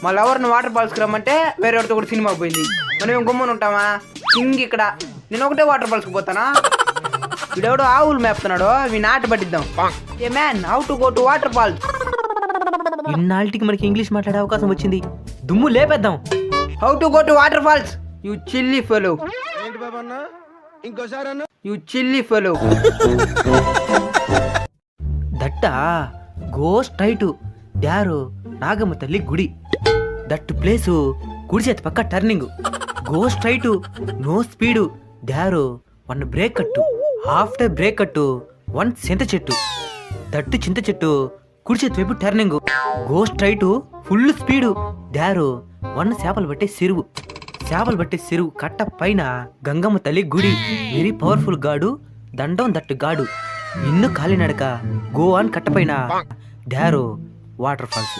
మా లవర్ని వాటర్ ఫాల్స్కి రమ్మంటే వేరే వాడితో కూడా సినిమా పోయింది. మనం గుమ్మని ఉంటామా కింగ్ ఇక్కడ. నేను ఒకటే వాటర్ ఫాల్స్కి పోతానా? వీడెవడో ఆవులు మేపుతున్నాడు, మీ నాటు పట్టిద్దాం. Hey man, how to go to waterfalls? ఇన్నాళ్ళకి మనకి ఇంగ్లీష్ మాట్లాడే అవకాశం వచ్చింది, దుమ్ము లేపేద్దాం. How to go to waterfalls? You chilly fellow. You chilly fellow. That go straight డారు నాగమ్మ తల్లి గుడి. దట్ ప్లేసు కుడి చేతి పక్క turning. Go straight, no speed డారు 1 బ్రేక్ కట్టు. ఆఫ్టర్ బ్రేక్ కట్టు 1 చింత చెట్టు. దట్టు చింత చెట్టు కుడి చేతి వైపు turning. Go straight full speed డారు 1 చేపలు పట్టే చెరువు. చేపలు పట్టే చెరువు కట్ట పైన గంగమ్మ తల్లి గుడి. వెరీ పవర్ఫుల్ గాడు, దండం దట్టు గాడు. ఇన్ను కాలినడక గో ఆన్ కట్ట పైన డారు వాటర్ ఫాల్స్.